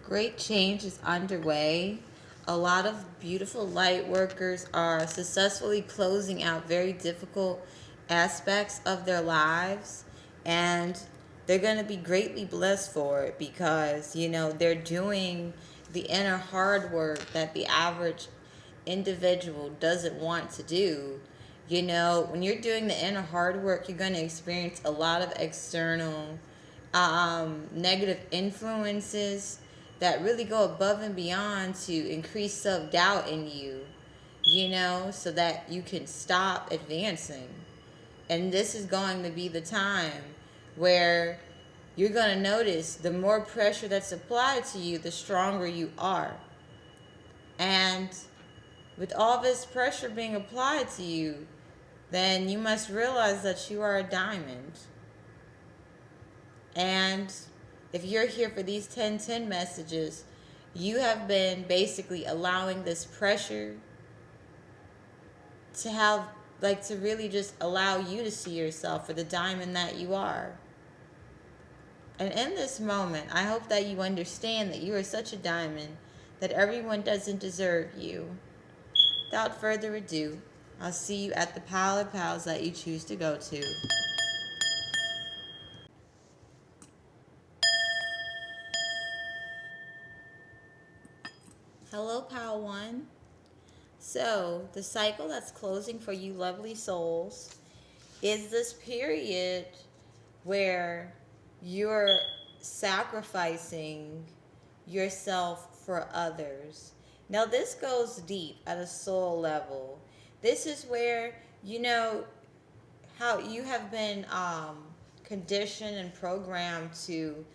Great change is underway. A lot of beautiful light workers are successfully closing out very difficult aspects of their lives, and they're going to be greatly blessed for it because, they're doing the inner hard work that the average individual doesn't want to do. When you're doing the inner hard work, you're going to experience a lot of external negative influences that really go above and beyond to increase self-doubt in you, so that you can stop advancing. And this is going to be the time where you're going to notice the more pressure that's applied to you, the stronger you are. And with all this pressure being applied to you, then you must realize that you are a diamond. And if you're here for these 1010 messages, you have been basically allowing this pressure to have, to really just allow you to see yourself for the diamond that you are. And in this moment, I hope that you understand that you are such a diamond that everyone doesn't deserve you. Without further ado, I'll see you at the pile of piles that you choose to go to. Hello, Pile 1. So, the cycle that's closing for you lovely souls is this period where you're sacrificing yourself for others. Now, this goes deep at a soul level. This is where, how you have been conditioned and programmed to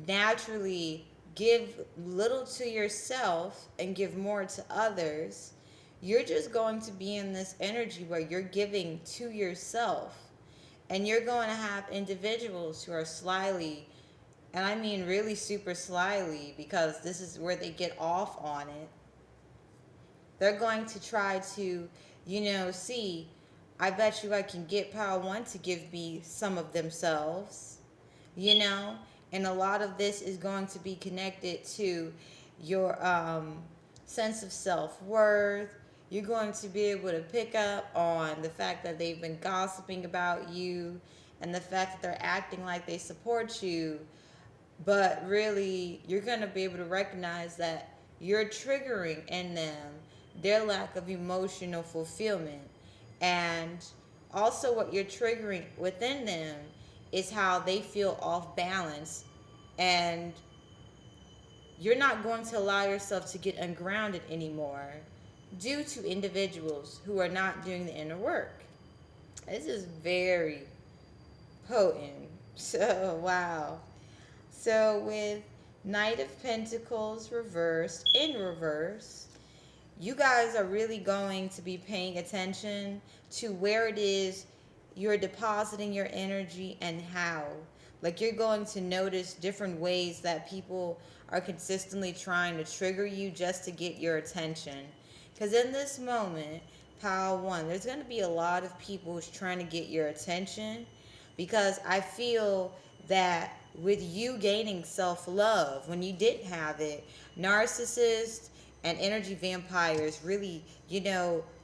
naturally give little to yourself and give more to others. You're just going to be in this energy where you're giving to yourself. And you're going to have individuals who are slyly, and I mean really super slyly, because this is where they get off on it. They're going to try to, see, I bet you I can get Pile 1 to give me some of themselves, and a lot of this is going to be connected to your sense of self-worth. You're going to be able to pick up on the fact that they've been gossiping about you and the fact that they're acting like they support you. But really, you're going to be able to recognize that you're triggering in them their lack of emotional fulfillment. And also what you're triggering within them is how they feel off balance, and you're not going to allow yourself to get ungrounded anymore due to individuals who are not doing the inner work. This is very potent. So, wow. So, with Knight of Pentacles reversed, in reverse, you guys are really going to be paying attention to where it is you're depositing your energy and how. Like, you're going to notice different ways that people are consistently trying to trigger you just to get your attention. Because in this moment, Pile 1, there's going to be a lot of people who's trying to get your attention, because I feel that with you gaining self-love, when you didn't have it, narcissists and energy vampires really,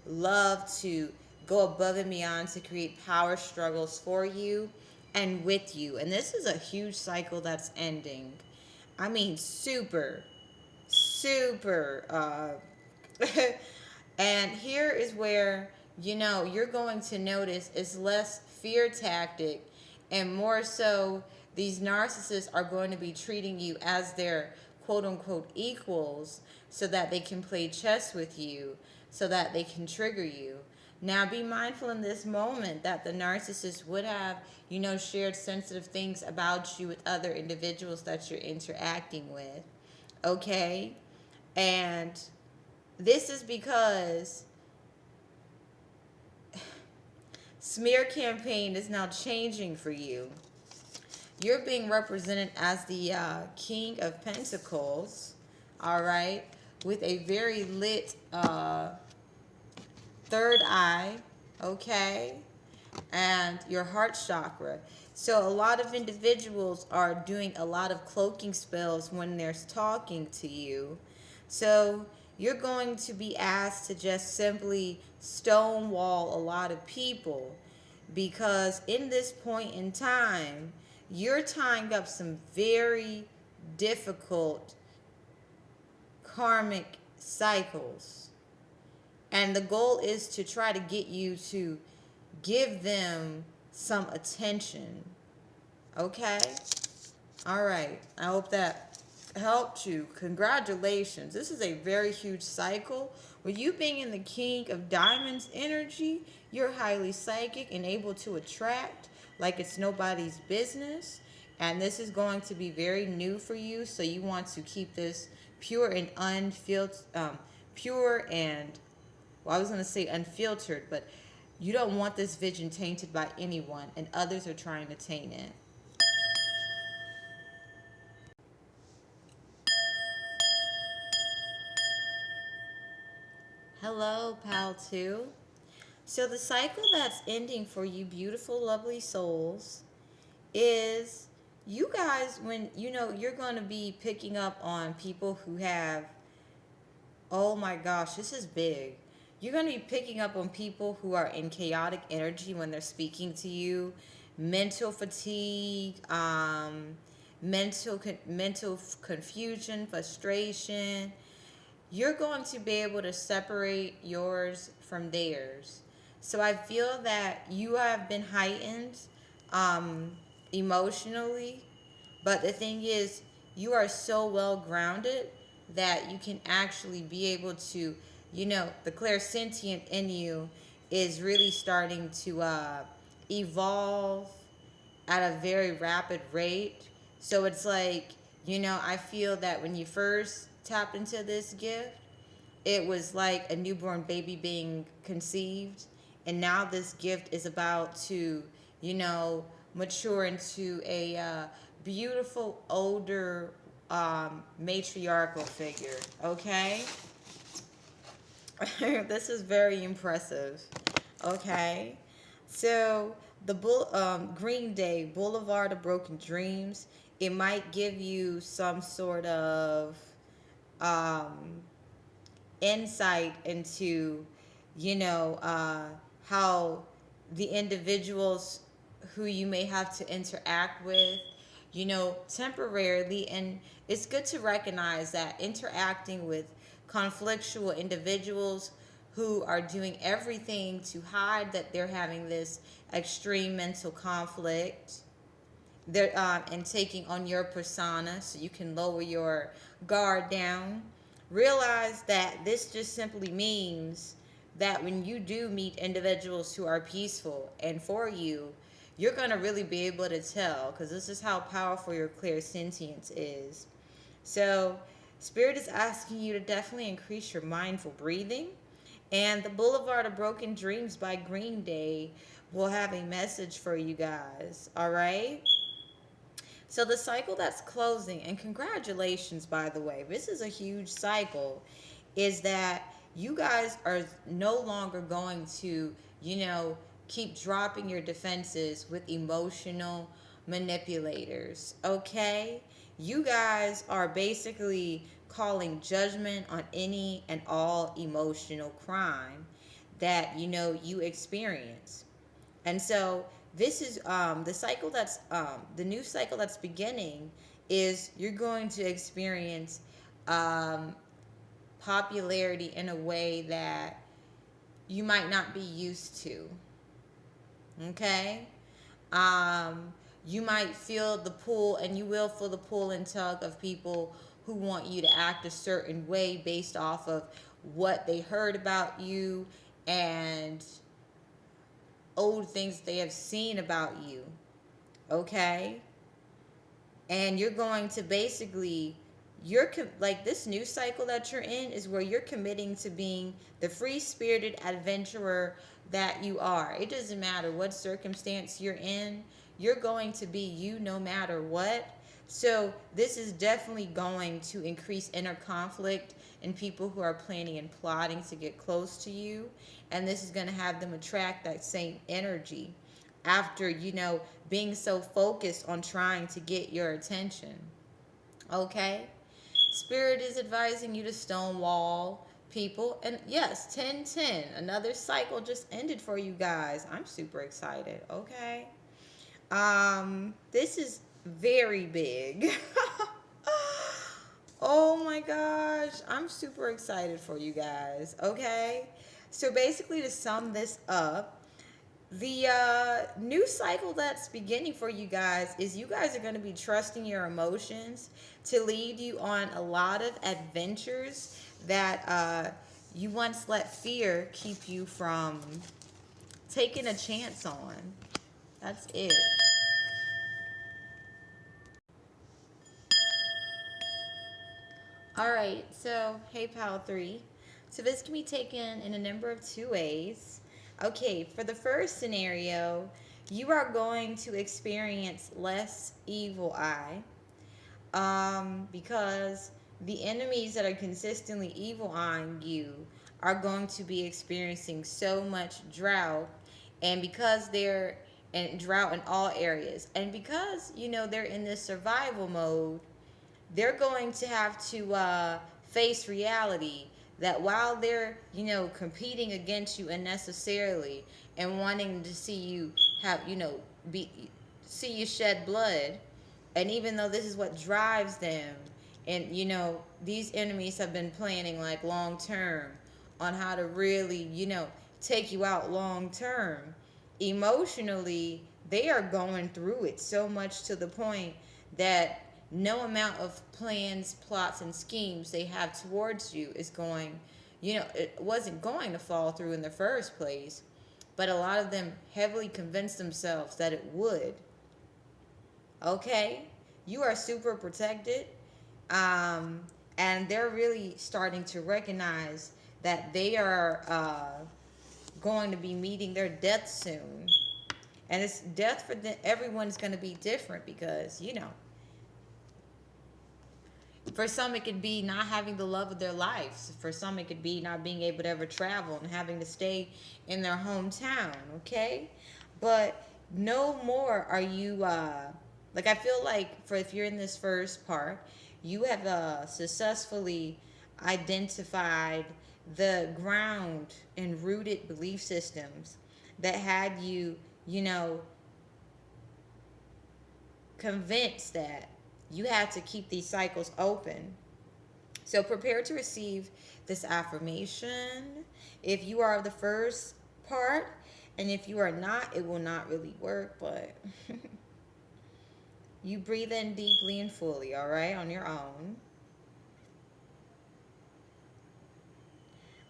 love to go above and beyond to create power struggles for you and with you. And this is a huge cycle that's ending. I mean, super. And here is where, you're going to notice it's less fear tactic and more so these narcissists are going to be treating you as their quote-unquote equals so that they can play chess with you, so that they can trigger you. Now, be mindful in this moment that the narcissist would have, shared sensitive things about you with other individuals that you're interacting with. Okay? And this is because smear campaign is now changing for you. You're being represented as the King of Pentacles, all right, with a very lit third eye, okay? and your heart chakra. So a lot of individuals are doing a lot of cloaking spells when they're talking to you. So you're going to be asked to just simply stonewall a lot of people, because in this point in time, you're tying up some very difficult karmic cycles. And the goal is to try to get you to give them some attention. Okay? All right. I hope that helped you. Congratulations. This is a very huge cycle. With you being in the King of Diamonds energy, you're highly psychic and able to attract like it's nobody's business. And this is going to be very new for you. So you want to keep this pure and unfiltered, pure and, well, I was going to say unfiltered, but you don't want this vision tainted by anyone, and others are trying to taint it. Hello, pal 2. So the cycle that's ending for you beautiful, lovely souls is you guys, when you know you're going to be picking up on people who have, oh my gosh, this is big. You're going to be picking up on people who are in chaotic energy when they're speaking to you, mental fatigue, mental confusion, frustration. You're going to be able to separate yours from theirs. So I feel that you have been heightened emotionally, but the thing is, you are so well grounded that you can actually be able to, the clairsentient in you is really starting to evolve at a very rapid rate. So it's like, I feel that when you first tapped into this gift, it was like a newborn baby being conceived. And now this gift is about to, mature into a beautiful, older, matriarchal figure. Okay? This is very impressive. Okay? So the Green Day, Boulevard of Broken Dreams, it might give you some sort of insight into, how the individuals who you may have to interact with, temporarily. And it's good to recognize that interacting with conflictual individuals who are doing everything to hide that they're having this extreme mental conflict, they're and taking on your persona so you can lower your guard down. Realize that this just simply means that when you do meet individuals who are peaceful and for you, you're going to really be able to tell, because this is how powerful your clairsentience is. So Spirit is asking you to definitely increase your mindful breathing. And the Boulevard of Broken Dreams by Green Day will have a message for you guys. All right? So the cycle that's closing, and congratulations, by the way, this is a huge cycle, is that you guys are no longer going to, keep dropping your defenses with emotional manipulators. Okay? You guys are basically calling judgment on any and all emotional crime that you experience. And so this is the cycle that's the new cycle that's beginning is you're going to experience popularity in a way that you might not be used to. Okay? You might feel the pull, and you will feel the pull and tug of people who want you to act a certain way based off of what they heard about you and old things they have seen about you. Okay? And you're going to basically, like this new cycle that you're in is where you're committing to being the free-spirited adventurer that you are. It doesn't matter what circumstance you're in, you're going to be you no matter what. So this is definitely going to increase inner conflict in people who are planning and plotting to get close to you. And this is going to have them attract that same energy. after, you know, being so focused on trying to get your attention. Okay? Spirit is advising you to stonewall people. And yes, 1010, another cycle just ended for you guys. I'm super excited. Okay? This is very big. Oh my gosh, I'm super excited for you guys. Okay? So basically, to sum this up, the new cycle that's beginning for you guys is you guys are going to be trusting your emotions to lead you on a lot of adventures that you once let fear keep you from taking a chance on. That's it. All right, so hey, Pal 3. So this can be taken in a number of two ways. Okay, for the first scenario, you are going to experience less evil eye, because the enemies that are consistently evil eyeing you are going to be experiencing so much drought, and because they're in drought in all areas, and because, you know, they're in this survival mode, they're going to have to face reality that while they're, you know, competing against you unnecessarily and wanting to see you have, you know, see you shed blood, and even though this is what drives them, and, you know, these enemies have been planning like long term on how to really, you know, take you out long term, emotionally they are going through it so much to the point that no amount of plans, plots, and schemes they have towards you is going, you know, it wasn't going to fall through in the first place, but a lot of them heavily convinced themselves that it would. Okay? You are super protected. And they're really starting to recognize that they are going to be meeting their death soon. And it's death for everyone's going to be different because, you know, for some, it could be not having the love of their lives. For some, it could be not being able to ever travel and having to stay in their hometown, okay? But no more are you, like, I feel like for if you're in this first part, you have successfully identified the ground and rooted belief systems that had you, you know, convinced that you have to keep these cycles open. So prepare to receive this affirmation. If you are the first part, and if you are not, it will not really work, but you breathe in deeply and fully, all right, on your own.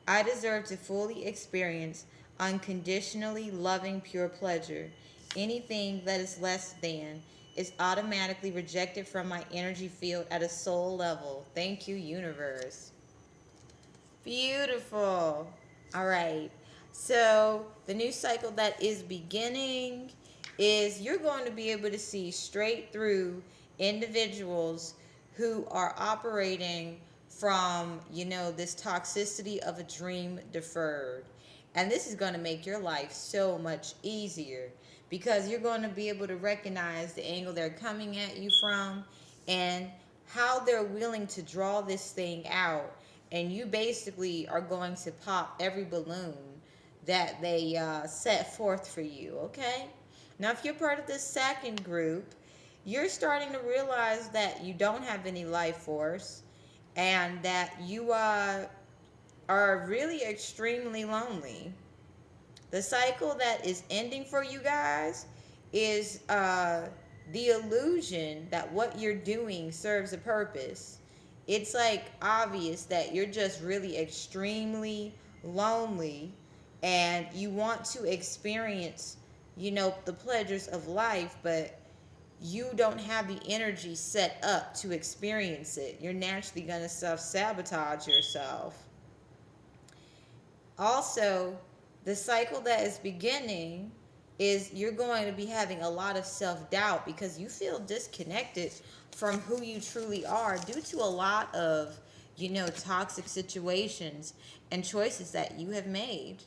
I deserve to fully experience unconditionally loving pure pleasure. Anything that is less than is automatically rejected from my energy field at a soul level. Thank you, universe. Beautiful. All right. So the new cycle that is beginning is you're going to be able to see straight through individuals who are operating from, you know, this toxicity of a dream deferred. And this is going to make your life so much easier because you're going to be able to recognize the angle they're coming at you from and how they're willing to draw this thing out. And you basically are going to pop every balloon that they set forth for you, okay? Now, if you're part of this second group, you're starting to realize that you don't have any life force and that you are really extremely lonely. The cycle that is ending for you guys is the illusion that what you're doing serves a purpose. It's like obvious that you're just really extremely lonely and you want to experience, you know, the pleasures of life, but you don't have the energy set up to experience it. You're naturally going to self-sabotage yourself. Also, the cycle that is beginning is you're going to be having a lot of self-doubt because you feel disconnected from who you truly are due to a lot of, you know, toxic situations and choices that you have made.